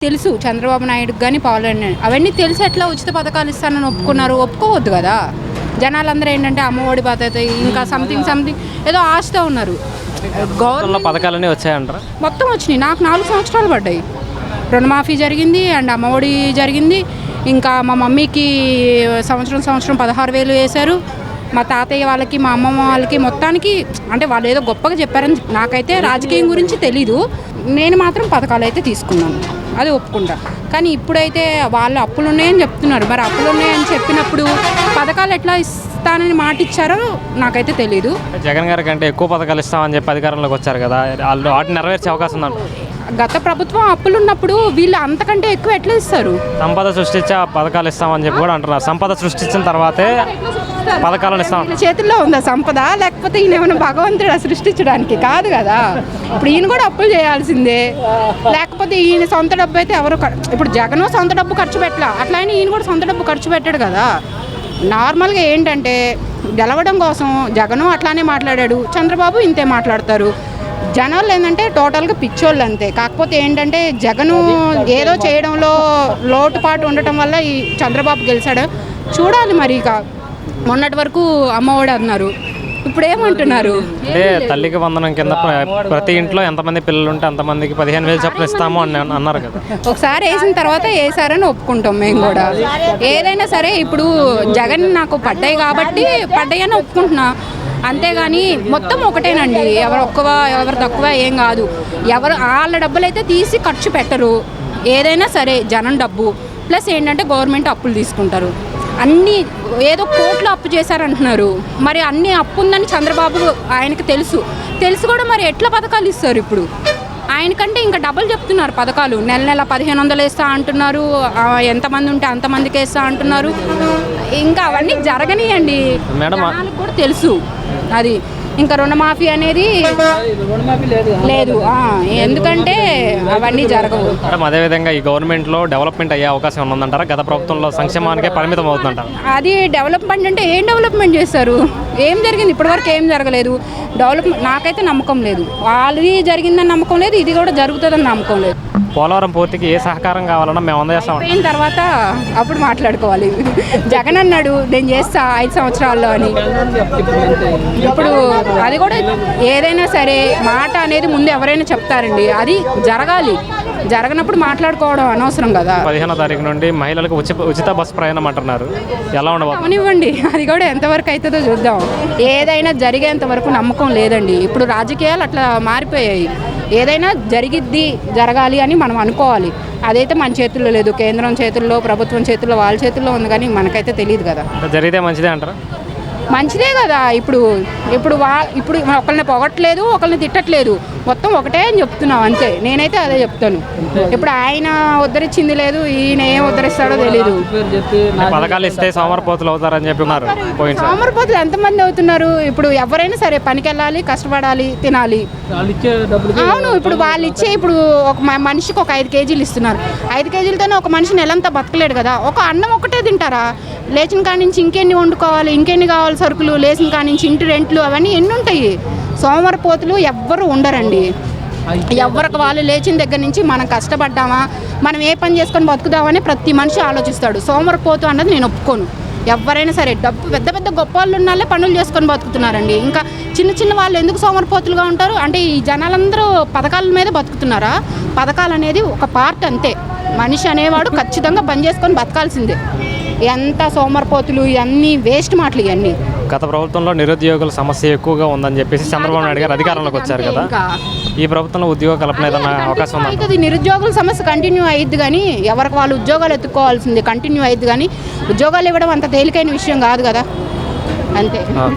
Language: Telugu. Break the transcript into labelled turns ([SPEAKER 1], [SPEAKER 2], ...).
[SPEAKER 1] తెలుసు చంద్రబాబు నాయుడుకి కానీ పవన్ అవన్నీ తెలిసి ఎట్లా ఉచిత పథకాలు ఇస్తానని ఒప్పుకున్నారు? ఒప్పుకోవద్దు కదా. జనాలందరూ ఏంటంటే అమ్మఒడి పద్ధత ఇంకా సంథింగ్ ఏదో ఆశతో ఉన్నారు.
[SPEAKER 2] గవర్నమెంట్ పథకాలన్నీ వచ్చాయంటారా?
[SPEAKER 1] మొత్తం వచ్చినాయి. నాకు 4 సంవత్సరాలు పడ్డాయి. రుణమాఫీ జరిగింది అండ్ అమ్మఒడి జరిగింది. ఇంకా మా మమ్మీకి సంవత్సరం 16,000 వేశారు. మా తాతయ్య వాళ్ళకి మా అమ్మమ్మ వాళ్ళకి మొత్తానికి అంటే వాళ్ళు ఏదో గొప్పగా చెప్పారని నాకైతే రాజకీయం గురించి తెలీదు. నేను మాత్రం పథకాలు అయితే తీసుకున్నాను, అది ఒప్పుకుంటా. కానీ ఇప్పుడైతే వాళ్ళు అప్పులు ఉన్నాయని చెప్తున్నారు. మరి అప్పులు ఉన్నాయని చెప్పినప్పుడు పథకాలు ఎట్లా ఇస్తానని మాట ఇచ్చారో నాకైతే తెలీదు.
[SPEAKER 2] జగన్ గారి కంటే ఎక్కువ పథకాలు ఇస్తామని చెప్పి అధికారంలోకి వచ్చారు కదా, వాళ్ళు వాటిని నెరవేర్చే అవకాశం ఉందంట.
[SPEAKER 1] గత ప్రభుత్వం అప్పులు ఉన్నప్పుడు వీళ్ళు అంతకంటే ఎక్కువ ఎట్లా ఇస్తారు?
[SPEAKER 2] సంపద సృష్టించే పథకాలు ఇస్తామని చెప్పి కూడా అంటున్నారు. సంపద సృష్టించిన తర్వాతే పథకాలను ఇస్తాం.
[SPEAKER 1] వీళ్ళ చేతుల్లో ఉందా సంపద? లేకపోతే ఈయన ఏమైనా భగవంతుడు సృష్టించడానికి? కాదు కదా. ఇప్పుడు ఈయన కూడా అప్పులు చేయాల్సిందే. లేకపోతే ఈయన సొంత డబ్బు అయితే ఎవరు ఇప్పుడు జగన్ సొంత డబ్బు ఖర్చు పెట్టలా, అట్లా అయినా ఈయన కూడా సొంత డబ్బు ఖర్చు పెట్టాడు కదా. నార్మల్గా ఏంటంటే గెలవడం కోసం జగను అట్లానే మాట్లాడాడు, చంద్రబాబు ఇంతే మాట్లాడతారు. జనాలు ఏంటంటే టోటల్గా పిచ్చోళ్ళు అంతే. కాకపోతే ఏంటంటే జగను ఏదో చేయడంలో లోటుపాటు ఉండటం వల్ల ఈ చంద్రబాబు గెలిచాడు. చూడాలి మరి. ఇక మొన్నటి వరకు అమ్మఒడి అన్నారు, ఇప్పుడు ఏమంటున్నారు?
[SPEAKER 2] అంటే తల్లికి వందనం కింద ప్రతి ఇంట్లో ఎంతమంది పిల్లలు ఉంటే అంతమందికి 15,000 చొప్పున ఇస్తాము అని అన్నారు కదా.
[SPEAKER 1] ఒకసారి వేసిన తర్వాత వేసారని ఒప్పుకుంటాం మేము కూడా. ఏదైనా సరే ఇప్పుడు జగన్ నాకు పడ్డాయి కాబట్టి పడ్డాయి అని ఒప్పుకుంటున్నా, అంతేగాని మొత్తం ఒకటేనండి. ఎవరు ఎక్కువ ఎవరు తక్కువ ఏం కాదు. ఎవరు వాళ్ళ డబ్బులు అయితే తీసి ఖర్చు పెట్టరు. ఏదైనా సరే జనం డబ్బు ప్లస్ ఏంటంటే గవర్నమెంట్ అప్పులు తీసుకుంటారు. అన్నీ ఏదో కోట్లు అప్పు చేశారంటున్నారు. మరి అన్ని అప్పు ఉందని చంద్రబాబు ఆయనకి తెలుసు కూడా మరి ఎట్లా పథకాలు ఇస్తారు? ఇప్పుడు ఆయనకంటే ఇంకా డబుల్ చెప్తున్నారు పథకాలు. నెల 1,500 వేస్తా అంటున్నారు, ఎంతమంది ఉంటే అంతమందికి వేస్తా అంటున్నారు. ఇంకా అవన్నీ జరగనియండి. జనాలకు కూడా తెలుసు అది. ఇంకా రుణమాఫీ అనేది లేదు, ఎందుకంటే అవన్నీ జరగవు.
[SPEAKER 2] అదేవిధంగా ఈ గవర్నమెంట్లో డెవలప్మెంట్ అయ్యే అవకాశం ఉందంటారా? గత ప్రభుత్వంలో సంక్షేమానికే పరిమితం అవుతుందంటారా?
[SPEAKER 1] అది డెవలప్మెంట్ అంటే ఏం డెవలప్మెంట్ చేస్తారు? ఏం జరిగింది? ఇప్పటివరకు ఏం జరగలేదు. డెవలప్మెంట్ నాకైతే నమ్మకం లేదు. వాళ్ళది జరిగిందని నమ్మకం లేదు, ఇది కూడా జరుగుతుందని నమ్మకం లేదు.
[SPEAKER 2] పోలవరం పూర్తికి ఏ సహకారం కావాలన్నా మేము అందజేస్తాం.
[SPEAKER 1] అయిన తర్వాత అప్పుడు మాట్లాడుకోవాలి. జగన్ అన్నాడు నేను చేస్తా 5 సంవత్సరాల్లో అని. ఇప్పుడు అది కూడా ఏదైనా సరే మాట అనేది ముందు ఎవరైనా చెప్తారండి, అది జరగాలి. జరగనప్పుడు మాట్లాడుకోవడం అనవసరం కదా.
[SPEAKER 2] 15వ తారీఖు నుండి మహిళలకు ఉచిత బస్సు ప్రయాణం అంటున్నారు, ఎలా ఉండబోతుంది?
[SPEAKER 1] అవనివ్వండి, అది కూడా ఎంతవరకు అవుతుందో చూద్దాం. ఏదైనా జరిగేంత వరకు నమ్మకం లేదండి. ఇప్పుడు రాజకీయాలు అట్లా మారిపోయాయి. ఏదైనా జరగాలి అని మనం అనుకోవాలి. అదైతే మన చేతుల్లో లేదు. కేంద్రం చేతుల్లో, ప్రభుత్వం చేతుల్లో, వాళ్ళ చేతుల్లో ఉంది. కానీ మనకైతే తెలియదు కదా.
[SPEAKER 2] జరిగితే మంచిదే అంటారా?
[SPEAKER 1] మంచిదే కదా. ఇప్పుడు ఒకరిని పొగట్లేదు, ఒకరిని తిట్టట్లేదు, మొత్తం ఒకటే అని చెప్తున్నాం అంతే. నేనైతే అదే చెప్తాను. ఇప్పుడు ఆయన ఉద్ధరించింది లేదు, ఈయన ఏం ఉద్ధరిస్తాడో తెలీదు.
[SPEAKER 2] పథకాలు ఇస్తే సోమరిపోతులు అవుతారని చెప్పిన్నారు.
[SPEAKER 1] సోమరిపోతులు ఎంతమంది అవుతున్నారు? ఇప్పుడు ఎవరైనా సరే పనికి వెళ్ళాలి, కష్టపడాలి, తినాలి. అవును, ఇప్పుడు వాళ్ళు ఇచ్చే ఇప్పుడు ఒక మనిషికి ఒక 5 కేజీలు ఇస్తున్నారు. 5 కేజీలతోనే ఒక మనిషి నెలంతా బతకలేడు కదా. ఒక అన్నం ఒకటే తింటారా? లేచిన కాడి నుంచి ఇంకెన్ని వండుకోవాలి, ఇంకెన్ని కావాలి సరుకులు, లేచిన కాడి నుంచి ఇంటి రెంట్లు, అవన్నీ ఎన్ని ఉంటాయి. సోమరిపోతులు ఎవ్వరు ఉండరండి. ఎవరికి వాళ్ళు లేచిన దగ్గర నుంచి మనం కష్టపడ్డామా, మనం ఏ పని చేసుకొని బతుకుదామని ప్రతి మనిషి ఆలోచిస్తాడు. సోమరిపోతు అన్నది నేను ఒప్పుకోను. ఎవరైనా సరే డబ్బు పెద్ద గొప్ప వాళ్ళు ఉన్నాళ్ళే పనులు చేసుకొని బతుకుతున్నారండి. ఇంకా చిన్న వాళ్ళు ఎందుకు సోమరిపోతులుగా ఉంటారు? అంటే ఈ జనాలందరూ పథకాల మీద బతుకుతున్నారా? పథకాలు అనేది ఒక పార్ట్ అంతే. మనిషి అనేవాడు ఖచ్చితంగా పని చేసుకొని బతకాల్సిందే. ఎంత సోమరిపోతులు, ఇవన్నీ వేస్ట్ మాటలు ఇవన్నీ.
[SPEAKER 2] గత ప్రభుత్వంలో నిరుద్యోగుల సమస్య ఎక్కువగా ఉందని చెప్పేసి చంద్రబాబు నాయుడు గారు అధికారంలోకి వచ్చారు కదా. ఈ ప్రభుత్వంలో ఉద్యోగ కల్పన ఏదన్నా అవకాశం ఉందా?
[SPEAKER 1] నిరుద్యోగుల సమస్య కంటిన్యూ అయ్యిద్ది, కానీ ఎవరికి వాళ్ళు ఉద్యోగాలు ఎత్తుకోవాల్సింది కంటిన్యూ అయ్యిద్ది. కానీ ఉద్యోగాలు ఇవ్వడం అంత తేలికైన విషయం కాదు కదా, అంతే.